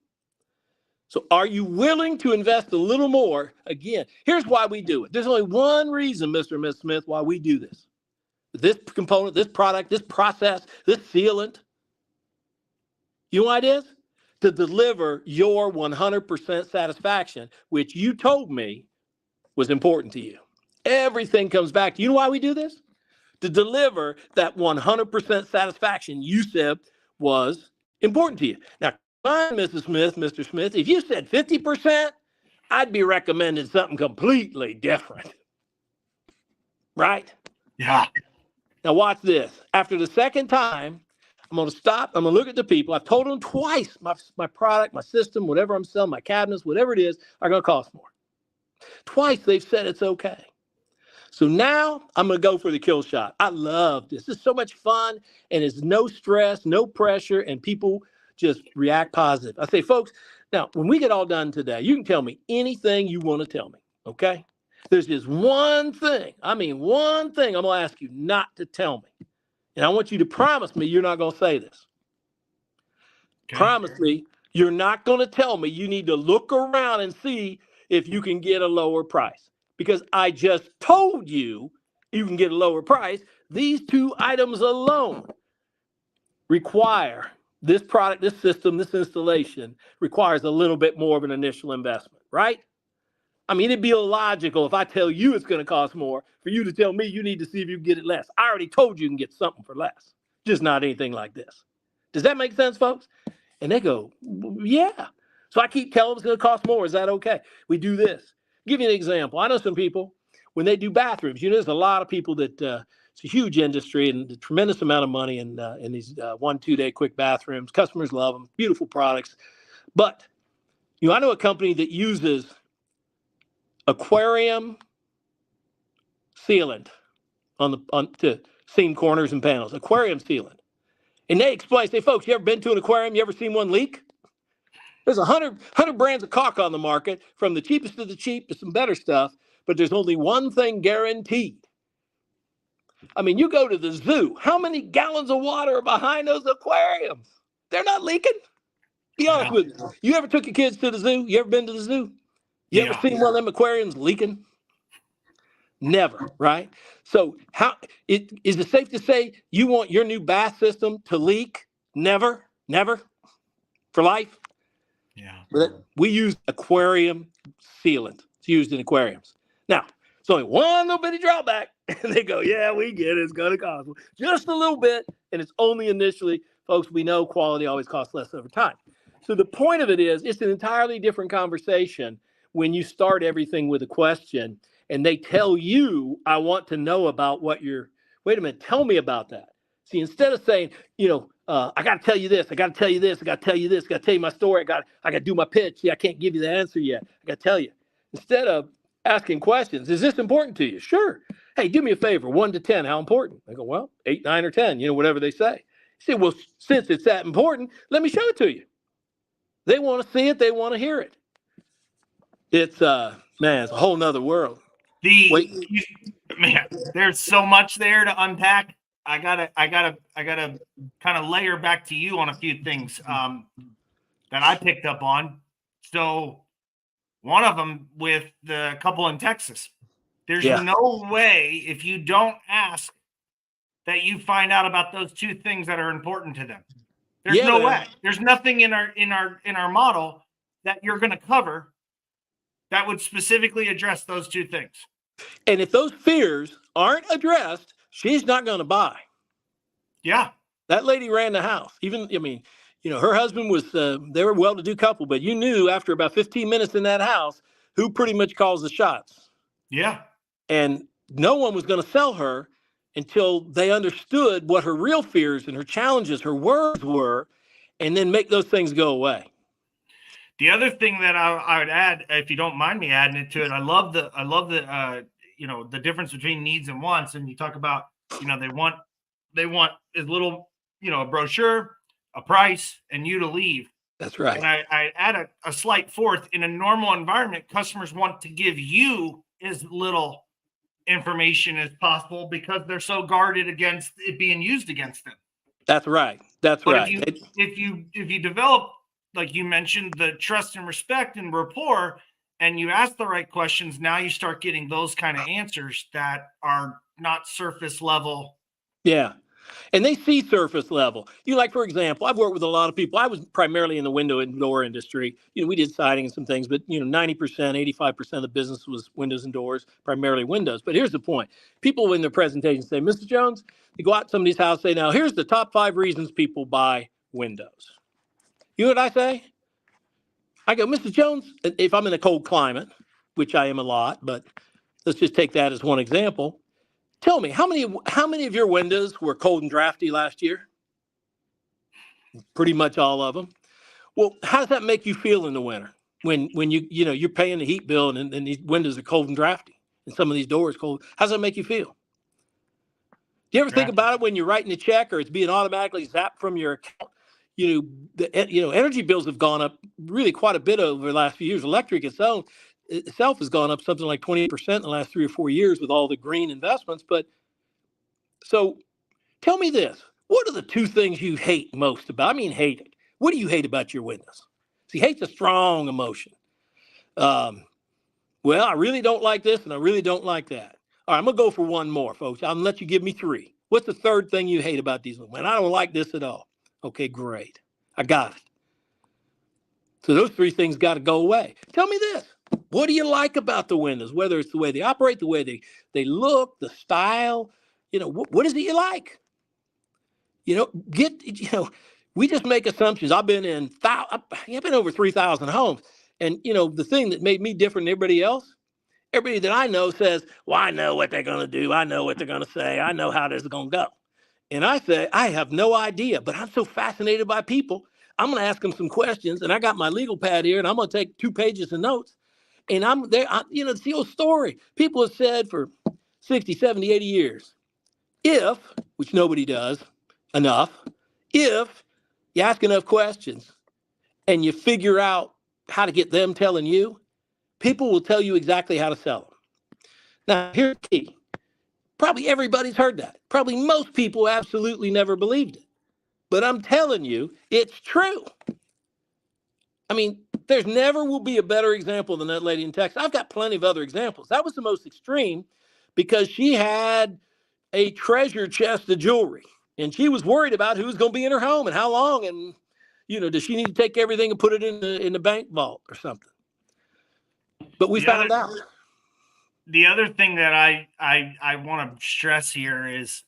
So are you willing to invest a little more? Again, here's why we do it. There's only one reason, Mr. and Ms. Smith, why we do this. This component, this product, this process, this sealant. You know what it is? To deliver your 100% satisfaction, which you told me was important to you. Everything comes back to you. You know why we do this? To deliver that 100% satisfaction you said was important to you. Now, Mrs. Smith, Mr. Smith, if you said 50%, I'd be recommending something completely different. Right? Yeah. Now, watch this. After the second time, I'm going to stop. I'm going to look at the people. I've told them twice my product, my system, whatever I'm selling, my cabinets, whatever it is, are going to cost more. Twice they've said it's okay. So now I'm going to go for the kill shot. I love this. It's so much fun, and it's no stress, no pressure, and people just react positive. I say, folks, now, when we get all done today, you can tell me anything you want to tell me, okay? There's just one thing I'm going to ask you not to tell me. And I want you to promise me you're not going to say this. Okay. Promise me you're not going to tell me you need to look around and see if you can get a lower price. Because I just told you you can get a lower price. These two items alone require this product, this system, this installation requires a little bit more of an initial investment, right? I mean, it'd be illogical if I tell you it's going to cost more for you to tell me you need to see if you can get it less. I already told you can get something for less, just not anything like this. Does that make sense, folks? And they go, yeah. So I keep telling them it's going to cost more. Is that okay? We do this. I'll give you an example. I know some people, when they do bathrooms, there's a lot of people that it's a huge industry and a tremendous amount of money in these 1-2 day quick bathrooms. Customers love them, beautiful products. But, I know a company that uses aquarium sealant to seam corners and panels, aquarium sealant. And they explain, say, folks, you ever been to an aquarium? You ever seen one leak? There's 100 brands of caulk on the market, from the cheapest to the cheap to some better stuff, but there's only one thing guaranteed. I mean, you go to the zoo, how many gallons of water are behind those aquariums? They're not leaking. Be honest with you. You ever took your kids to the zoo? You ever been to the zoo? You ever seen one of them aquariums leaking? Never, right? So is it safe to say you want your new bath system to leak? Never for life? Yeah. We use aquarium sealant. It's used in aquariums. Now, it's only one little bitty drawback. And they go, yeah, we get it. It's going to cost just a little bit. And it's only initially. Folks, we know quality always costs less over time. So the point of it is, it's an entirely different conversation when you start everything with a question and they tell you, I want to know about wait a minute, tell me about that. See, instead of saying, I got to tell you this, I got to tell you this, I got to tell you this, I got to tell you my story, I got to do my pitch. See, I can't give you the answer yet. I got to tell you. Instead of asking questions, is this important to you? Sure. Hey, do me a favor, 1 to 10, how important? I go, well, 8, 9, or 10, whatever they say. You say, well, since it's that important, let me show it to you. They want to see it. They want to hear it. It's, it's a whole nother world. There's so much there to unpack. I gotta kind of layer back to you on a few things that I picked up on. So one of them with the couple in Texas, there's no way, if you don't ask, that you find out about those two things that are important to them. There's no way. There's nothing in our model that you're going to cover that would specifically address those two things. And if those fears aren't addressed, she's not going to buy. Yeah. That lady ran the house. Her husband was, they were a well-to-do couple, but you knew after about 15 minutes in that house who pretty much calls the shots. Yeah. And no one was going to sell her until they understood what her real fears and her challenges, her words were, and then make those things go away. The other thing that I would add, if you don't mind me adding it to it, I love the the difference between needs and wants. And you talk about, they want as little, a brochure, a price, and you to leave. That's right. And I add a slight fourth. In a normal environment, customers want to give you as little information as possible because they're so guarded against it being used against them. That's right. That's But right. if you develop, like you mentioned, the trust and respect and rapport, and you ask the right questions, now you start getting those kind of answers that are not surface level. Yeah. And they see surface level. Like, for example, I've worked with a lot of people. I was primarily in the window and door industry. We did siding and some things, but 90%, 85% of the business was windows and doors, primarily windows. But here's the point. People in their presentation say, Mr. Jones, you go out to somebody's house, say, now here's the top 5 reasons people buy windows. You know what I say? I go, Mr. Jones, if I'm in a cold climate, which I am a lot, but let's just take that as one example. Tell me, how many of your windows were cold and drafty last year? Pretty much all of them. Well, how does that make you feel in the winter when you're paying the heat bill and these windows are cold and drafty and some of these doors cold? How does that make you feel? Do you ever think about it when you're writing a check or it's being automatically zapped from your account? Energy bills have gone up really quite a bit over the last few years. Electric itself has gone up something like 20% in the last 3 or 4 years with all the green investments. But so tell me this, what are the 2 things you hate most about? I mean, hate it. What do you hate about your windows? See, hate's a strong emotion. Well, I really don't like this and I really don't like that. All right, I'm going to go for one more, folks. I'm going to let you give me 3. What's the 3rd thing you hate about these windows? I don't like this at all. Okay, great. I got it. So those 3 things got to go away. Tell me this. What do you like about the windows? Whether it's the way they operate, the way they look, the style, what is it you like? We just make assumptions. I've been over 3,000 homes. And, the thing that made me different than everybody else, everybody that I know says, well, I know what they're going to do. I know what they're going to say. I know how this is going to go. And I say, I have no idea, but I'm so fascinated by people. I'm going to ask them some questions, and I got my legal pad here, and I'm going to take 2 pages of notes. And I'm there, it's the old story. People have said for 60, 70, 80 years, which nobody does enough, if you ask enough questions and you figure out how to get them telling you, people will tell you exactly how to sell them. Now, here's the key. Probably everybody's heard that. Probably most people absolutely never believed it. But I'm telling you, it's true. I mean, there's never will be a better example than that lady in Texas. I've got plenty of other examples. That was the most extreme because she had a treasure chest of jewelry and she was worried about who's going to be in her home and how long. And, does she need to take everything and put it in the bank vault or something? But we found out. The other thing that I want to stress here is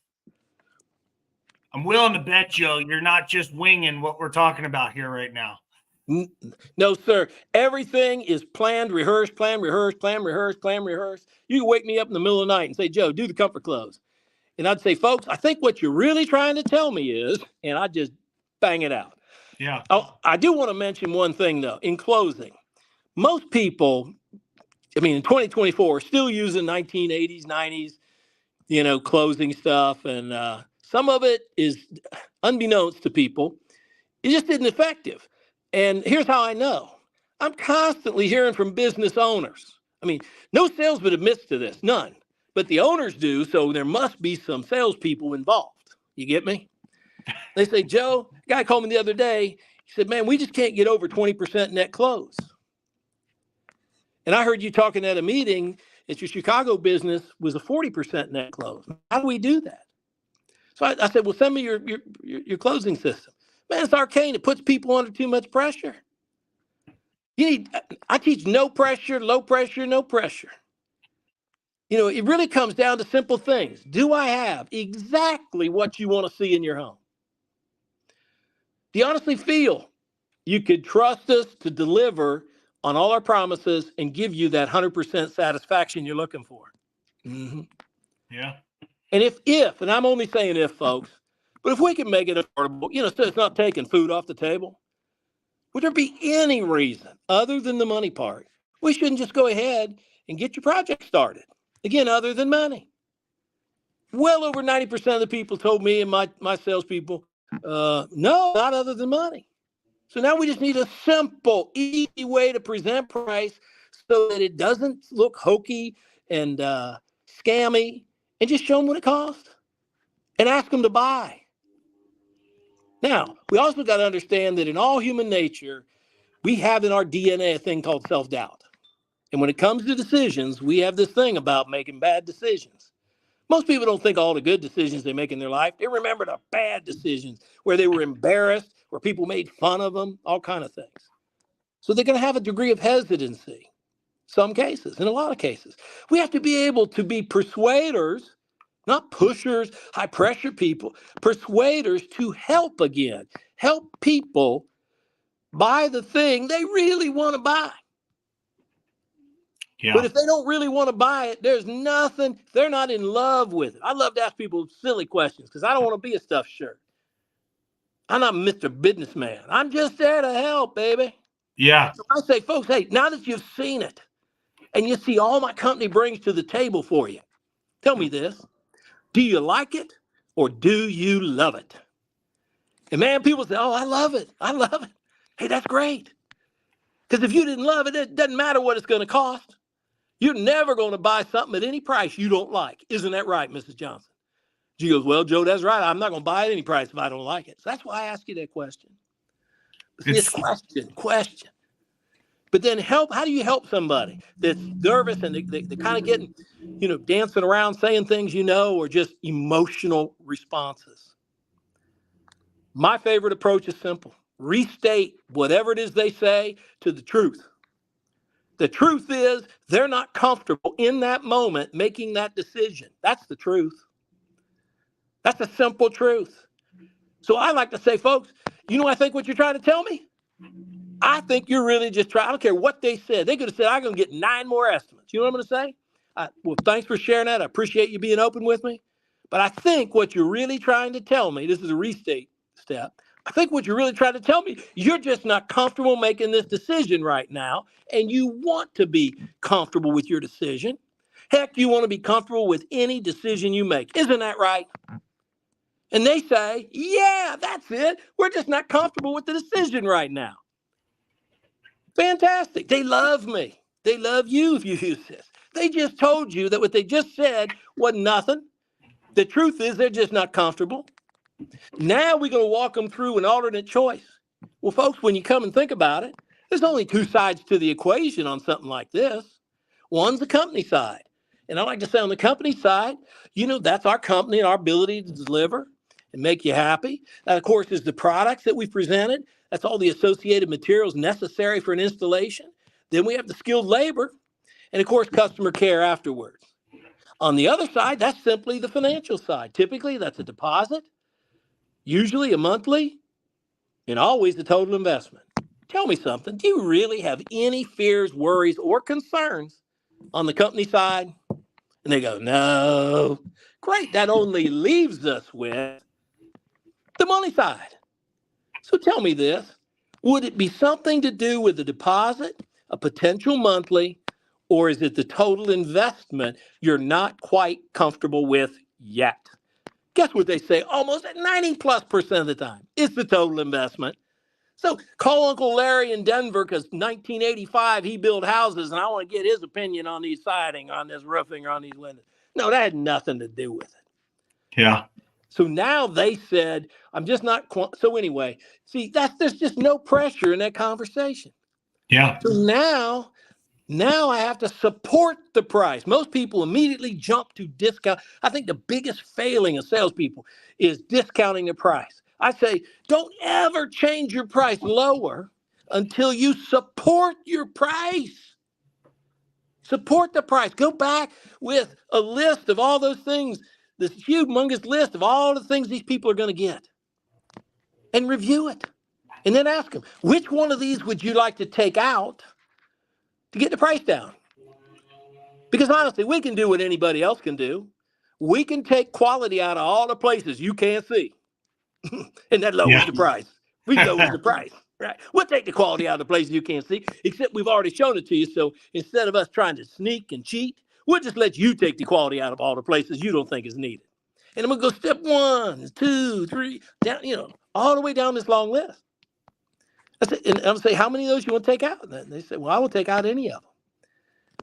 I'm willing to bet, Joe, you're not just winging what we're talking about here right now. No, sir. Everything is planned, rehearsed, plan, rehearsed, plan, rehearsed, plan, rehearsed. You can wake me up in the middle of the night and say, Joe, do the comfort close. And I'd say, folks, I think what you're really trying to tell me is, and I just bang it out. Yeah. I do want to mention one thing, though, in closing. Most people, in 2024, are still using 1980s, 90s, closing stuff. And some of it is, unbeknownst to people, it just isn't effective. And here's how I know. I'm constantly hearing from business owners. No salesman admits to this, none. But the owners do, so there must be some salespeople involved. You get me? They say, Joe, a guy called me the other day. He said, man, we just can't get over 20% net close. And I heard you talking at a meeting that your Chicago business was a 40% net close. How do we do that? So I said, well, send me your closing system. Man, it's arcane. It puts people under too much pressure. I teach no pressure, low pressure, no pressure. It really comes down to simple things. Do I have exactly what you want to see in your home? Do you honestly feel you could trust us to deliver on all our promises and give you that 100% satisfaction you're looking for? Mm-hmm. Yeah. And if, and I'm only saying if, folks, but if we can make it affordable, so it's not taking food off the table, Would there be any reason other than the money part? We shouldn't just go ahead and get your project started. Again, other than money. Well over 90% of the people told me and my salespeople, no, not other than money. So now we just need a simple, easy way to present price so that it doesn't look hokey and scammy, and just show them what it costs and ask them to buy. Now, we also got to understand that in all human nature, we have in our DNA a thing called self-doubt. And when it comes to decisions, we have this thing about making bad decisions. Most people don't think all the good decisions they make in their life. They remember the bad decisions where they were embarrassed, where people made fun of them, all kind of things. So they're going to have a degree of hesitancy, some cases, in a lot of cases. We have to be able to be persuaders, not pushers, high pressure people, persuaders to help people buy the thing they really want to buy. Yeah. But if they don't really want to buy it, there's nothing, they're not in love with it. I love to ask people silly questions because I don't want to be a stuffed shirt. I'm not Mr. Businessman. I'm just there to help, baby. Yeah. So I say, folks, hey, now that you've seen it and you see all my company brings to the table for you, tell me this. Do you like it or do you love it? And man, people say, oh, I love it. I love it. Hey, that's great. Because if you didn't love it, it doesn't matter what it's going to cost. You're never going to buy something at any price you don't like. Isn't that right, Mrs. Johnson? She goes, well, Joe, that's right. I'm not going to buy at any price if I don't like it. So that's why I ask you that question. It's question. But then how do you help somebody that's nervous and they kind of getting, dancing around, saying things, or just emotional responses? My favorite approach is simple. Restate whatever it is they say to the truth. The truth is they're not comfortable in that moment making that decision. That's the truth. That's a simple truth. So I like to say, folks, I think what you're trying to tell me? I think you're really just trying. I don't care what they said. They could have said, I'm going to get 9 more estimates. You know what I'm going to say? Well, thanks for sharing that. I appreciate you being open with me. But I think what you're really trying to tell me, this is a restate step. I think what you're really trying to tell me, you're just not comfortable making this decision right now. And you want to be comfortable with your decision. Heck, you want to be comfortable with any decision you make. Isn't that right? And they say, yeah, that's it. We're just not comfortable with the decision right now. Fantastic. They love me. They love you if you use this. They just told you that what they just said wasn't nothing. The truth is they're just not comfortable. Now we're going to walk them through an alternate choice. Well, folks, when you come and think about it, there's only 2 sides to the equation on something like this. One's the company side. And I like to say on the company side, that's our company and our ability to deliver and make you happy. That, of course, is the products that we've presented. That's all the associated materials necessary for an installation. Then we have the skilled labor and, of course, customer care afterwards. On the other side, that's simply the financial side. Typically, that's a deposit, usually a monthly, and always the total investment. Tell me something. Do you really have any fears, worries, or concerns on the company side? And they go, no. Great. That only leaves us with the money side. So tell me this. Would it be something to do with the deposit, a potential monthly, or is it the total investment you're not quite comfortable with yet? Guess what they say almost at 90+% of the time? It's the total investment. So call Uncle Larry in Denver because 1985 he built houses and I want to get his opinion on these siding, on this roofing, or on these windows. No, that had nothing to do with it. Yeah. So now they said, I'm just not. So anyway, see, there's just no pressure in that conversation. Yeah. So now I have to support the price. Most people immediately jump to discount. I think the biggest failing of salespeople is discounting the price. I say, don't ever change your price lower until you support your price. Support the price. Go back with a list of all those things, this humongous list of all the things these people are going to get, and review it. And then ask them, which one of these would you like to take out to get the price down? Because honestly, we can do what anybody else can do. We can take quality out of all the places you can't see. And that lowers the price. We lower the price. Right. We'll take the quality out of the places you can't see, except we've already shown it to you. So instead of us trying to sneak and cheat, we'll just let you take the quality out of all the places you don't think is needed. And then we'll go step 1, 2, 3, down, all the way down this long list. I said, and I'll say, how many of those you want to take out? And they say, well, I will take out any of them.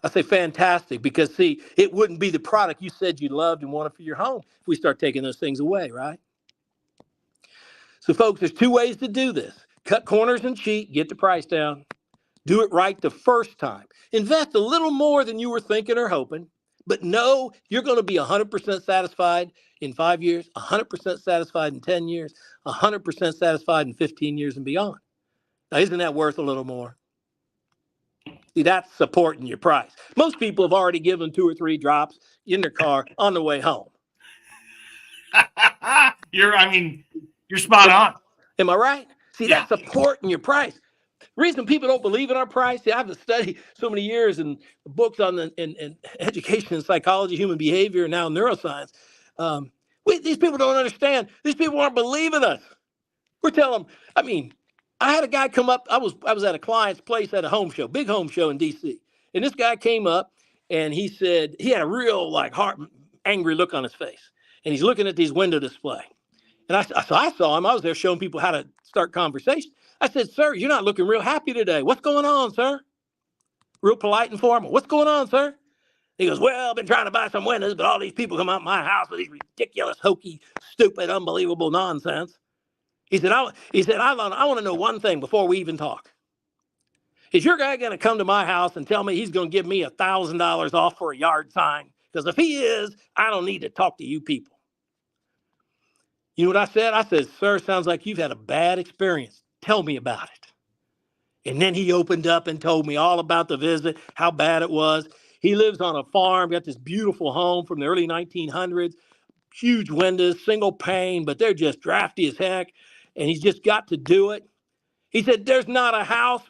I say, fantastic, because see, it wouldn't be the product you said you loved and wanted for your home if we start taking those things away, right? So folks, there's 2 ways to do this. Cut corners and cheat, get the price down. Do it right the first time. Invest a little more than you were thinking or hoping, but know you're going to be 100% satisfied in 5 years, 100% satisfied in 10 years, 100% satisfied in 15 years and beyond. Now, isn't that worth a little more? See, that's supporting your price. Most people have already given 2 or 3 drops in their car on the way home. You're spot on. Am I right? See, Yeah. that's supporting your price. The reason people don't believe in our price, see, I've studied so many years in books on in education and psychology, human behavior, and now neuroscience. These people don't understand. These people aren't believing us. We're telling them, I had a guy come up. I was at a client's place at a home show, big home show in D.C. And this guy came up and he said, he had a real angry look on his face. And he's looking at these window display. And I saw him. I was there showing people how to start conversation. I said, sir, you're not looking real happy today. What's going on, sir? Real polite and formal. What's going on, sir? He goes, well, I've been trying to buy some windows, but all these people come out my house with these ridiculous, hokey, stupid, unbelievable nonsense. He said, I want to know one thing before we even talk. Is your guy going to come to my house and tell me he's going to give me $1,000 off for a yard sign? Because if he is, I don't need to talk to you people. You know what I said? I said, sir, sounds like you've had a bad experience. Tell me about it. And then he opened up and told me all about the visit, how bad it was. He lives on a farm, got this beautiful home from the early 1900s, huge windows, single pane, but they're just drafty as heck. And he's just got to do it. He said, there's not a house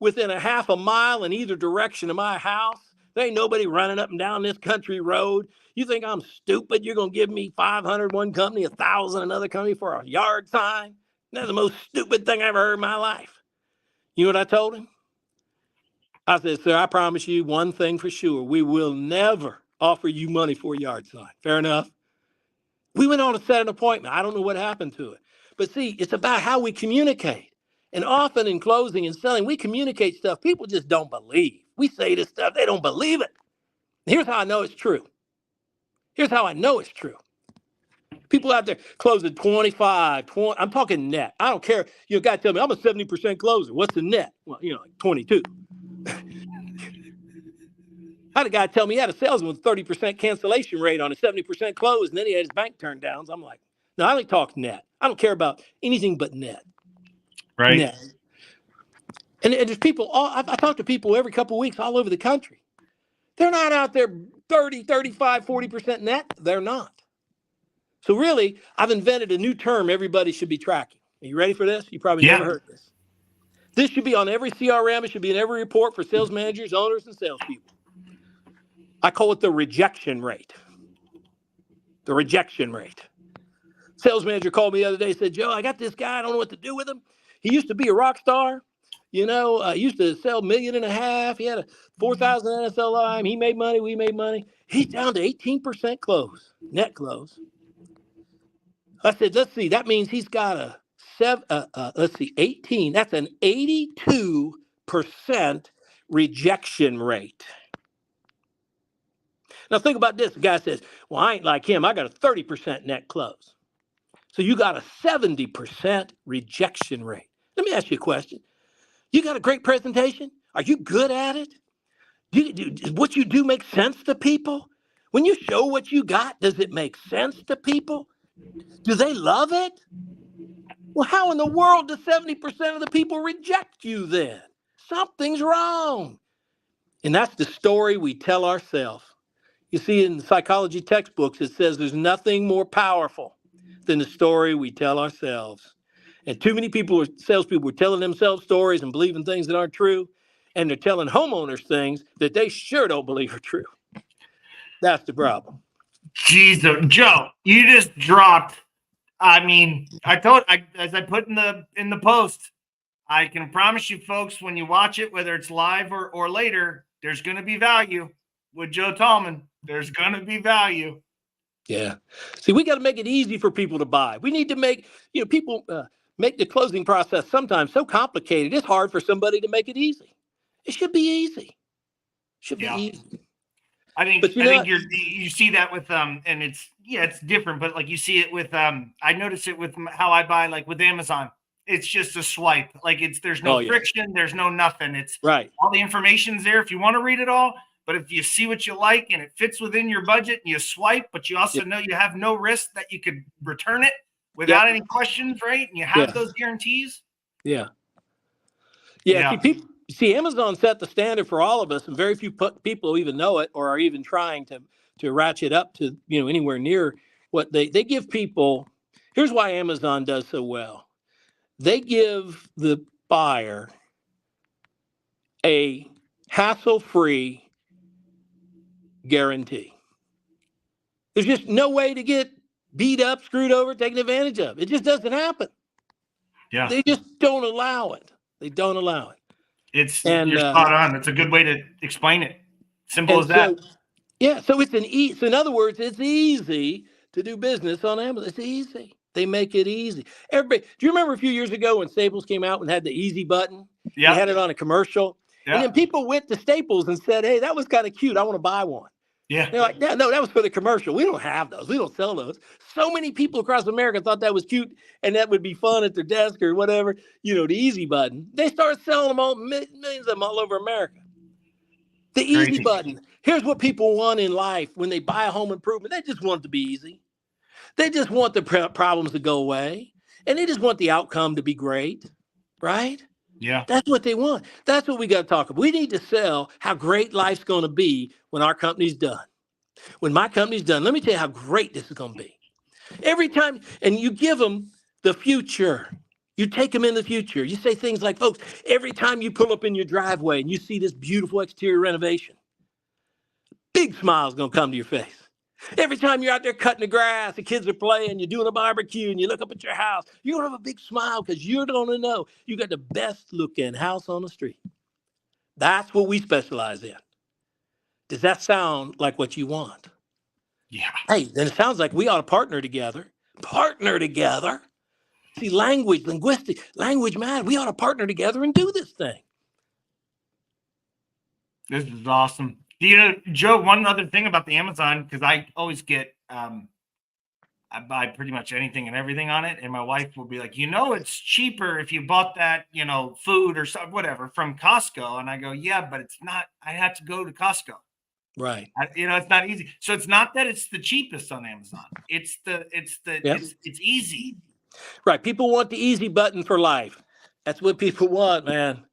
within a half a mile in either direction of my house. There ain't nobody running up and down this country road. You think I'm stupid? You're going to give me 500 one company, 1,000 another company for a yard sign? That's the most stupid thing I ever heard in my life. You know what I told him? I said, sir, I promise you one thing for sure. We will never offer you money for a yard sign. Fair enough? We went on to set an appointment. I don't know what happened to it. But see, it's about how we communicate. And often in closing and selling, we communicate stuff people just don't believe. We say this stuff, they don't believe it. Here's how I know it's true. Here's how I know it's true. People out there closing 25, 20, I'm talking net. I don't care. You got to tell me, I'm a 70% closer. What's the net? Well, like 22. I had a guy tell me he had a salesman with 30% cancellation rate on a 70% close, and then he had his bank turned down. So I'm like, no, I don't talk net. I don't care about anything but net. Right. Net. And there's people, I talk to people every couple of weeks all over the country. They're not out there 30, 35, 40% net. They're not. So really, I've invented a new term everybody should be tracking. Are you ready for this? You probably never heard this. This should be on every CRM. It should be in every report for sales managers, owners, and salespeople. I call it the rejection rate. The rejection rate. Sales manager called me the other day and said, Joe, I got this guy. I don't know what to do with him. He used to be a rock star. He used to sell $1.5 million. He had a 4,000 NSLI. He made money. We made money. He's down to 18% close, net close. I said, let's see. That means he's got 18. That's an 82% rejection rate. Now think about this. The guy says, well, I ain't like him. I got a 30% net close. So you got a 70% rejection rate. Let me ask you a question. You got a great presentation? Are you good at it? Does what you do make sense to people? When you show what you got, does it make sense to people? Do they love it? Well, how in the world does 70% of the people reject you then? Something's wrong. And that's the story we tell ourselves. You see, in the psychology textbooks, it says there's nothing more powerful than the story we tell ourselves. And too many salespeople are telling themselves stories and believing things that aren't true. And they're telling homeowners things that they sure don't believe are true. That's the problem. Jesus, Joe, you just dropped. As I put in the post, I can promise you folks, when you watch it, whether it's live or later, there's going to be value with Joe Talmon. There's going to be value. Yeah. See, we got to make it easy for people to buy. We need to make, people make the closing process sometimes so complicated. It's hard for somebody to make it easy. It should be easy. Should be easy. I think you see that with and it's different, but like you see it with I notice it with how I buy, like with Amazon. It's just a swipe. Like there's no friction, there's no nothing. It's right. All the information's there if you want to read it all. But if you see what you like and it fits within your budget, and you swipe, but you also know you have no risk that you could return it without any questions, right? And you have those guarantees. Yeah. See, Amazon set the standard for all of us, and very few people even know it or are even trying to ratchet up to anywhere near what they give people. Here's why Amazon does so well. They give the buyer a hassle-free guarantee. There's just no way to get beat up, screwed over, taken advantage of. It just doesn't happen. Yeah. They just don't allow it. They don't allow it. You're spot on. It's a good way to explain it. Simple as that. So it's in other words, it's easy to do business on Amazon. It's easy. They make it easy. Everybody, do you remember a few years ago when Staples came out and had the easy button? Yeah. They had it on a commercial. Yeah. And then people went to Staples and said, "Hey, that was kind of cute. I want to buy one." Yeah. They're like, no, that was for the commercial. We don't have those. We don't sell those. So many people across America thought that was cute and that would be fun at their desk or whatever, the easy button. They started selling them all, millions of them all over America. The easy button. Here's what people want in life when they buy a home improvement. They just want it to be easy. They just want the problems to go away. And they just want the outcome to be great, right? Yeah. That's what they want. That's what we got to talk about. We need to sell how great life's going to be when our company's done. When my company's done, let me tell you how great this is going to be. Every time, and you give them the future. You take them in the future. You say things like, folks, every time you pull up in your driveway and you see this beautiful exterior renovation, big smile's going to come to your face. Every time you're out there cutting the grass, the kids are playing, you're doing a barbecue, and you look up at your house, you're going to have a big smile because you're going to know you got the best looking house on the street. That's what we specialize in. Does that sound like what you want? Yeah. Hey, then it sounds like we ought to partner together. Partner together. See, language matter. We ought to partner together and do this thing. This is awesome. Joe, one other thing about the Amazon, because I always get, I buy pretty much anything and everything on it. And my wife will be like, it's cheaper if you bought that, food or something, whatever, from Costco. And I go, yeah, but it's not, I had to go to Costco. Right. It's not easy. So it's not that it's the cheapest on Amazon. It's easy. Right. People want the easy button for life. That's what people want, man.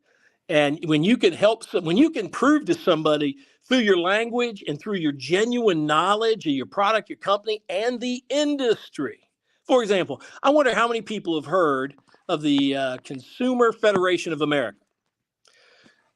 And when you can when you can prove to somebody through your language and through your genuine knowledge of your product, your company, and the industry. For example, I wonder how many people have heard of the Consumer Federation of America.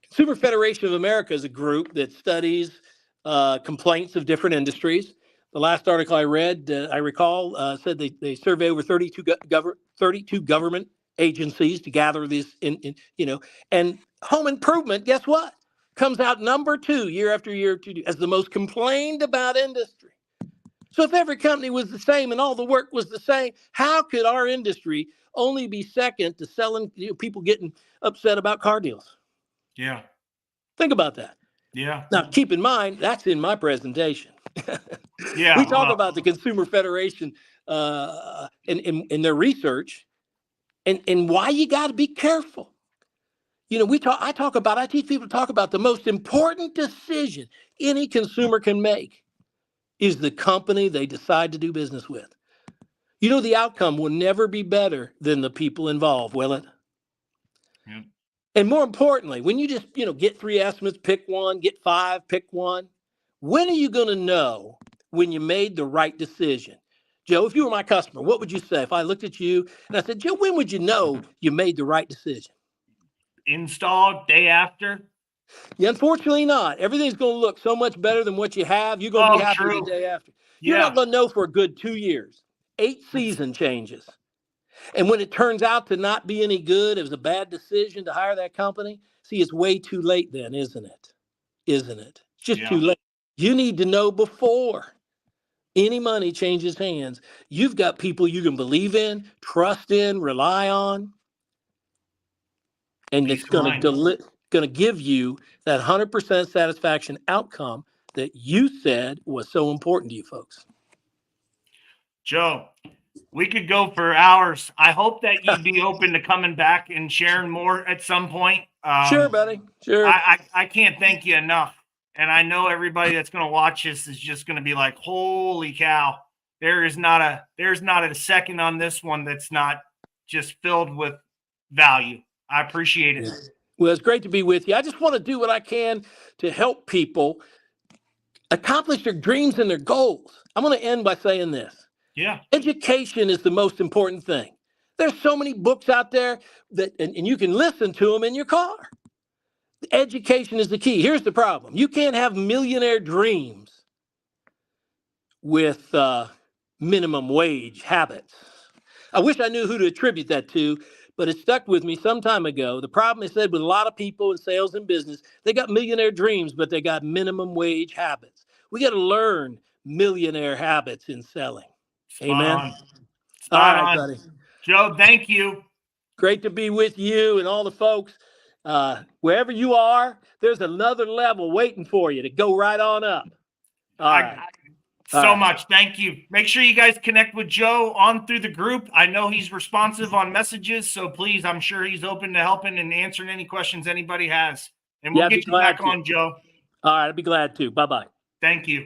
Consumer Federation of America is a group that studies complaints of different industries. The last article I read, I recall, said they survey over 32 government agencies to gather this, and home improvement, guess what? Comes out number 2 year after year as the most complained about industry. So if every company was the same and all the work was the same, how could our industry only be second to selling, people getting upset about car deals? Yeah. Think about that. Yeah. Now, keep in mind, that's in my presentation. Yeah. We talk about the Consumer Federation in their research and why you got to be careful. I teach people to talk about the most important decision any consumer can make is the company they decide to do business with. The outcome will never be better than the people involved, will it? Yeah. And more importantly, when you just, get 3 estimates, pick one, get 5, pick one, when are you going to know when you made the right decision? Joe, if you were my customer, what would you say? If I looked at you and I said, Joe, when would you know you made the right decision? Install day after? Yeah, unfortunately not. Everything's going to look so much better than what you have. You're going to be happy the day after. You're not going to know for a good 2 years. 8 season changes. And when it turns out to not be any good, it was a bad decision to hire that company. See, it's way too late then, isn't it? Isn't it? It's just too late. You need to know before any money changes hands, you've got people you can believe in, trust in, rely on, and it's going to give you that 100% satisfaction outcome that you said was so important to you folks. Joe, we could go for hours. I hope that you'd be open to coming back and sharing more at some point. Sure, buddy. Sure. I can't thank you enough. And I know everybody that's going to watch this is just going to be like, holy cow. There's not a second on this one that's not just filled with value. I appreciate it. Yeah. Well, it's great to be with you. I just want to do what I can to help people accomplish their dreams and their goals. I'm going to end by saying this. Yeah. Education is the most important thing. There's so many books out there that, and you can listen to them in your car. Education is the key. Here's the problem. You can't have millionaire dreams with minimum wage habits. I wish I knew who to attribute that to, but it stuck with me some time ago. The problem is said with a lot of people in sales and business, they got millionaire dreams, but they got minimum wage habits. We got to learn millionaire habits in selling. Amen. Spot all right, on. buddy. Joe, thank you. Great to be with you and all the folks. Wherever you are, there's another level waiting for you to go right on up. All right. So much. Thank you. Make sure you guys connect with Joe on through the group. I know he's responsive on messages, so please, I'm sure he's open to helping and answering any questions anybody has. And we'll get you back on, Joe. All right. I'd be glad to. Bye-bye. Thank you.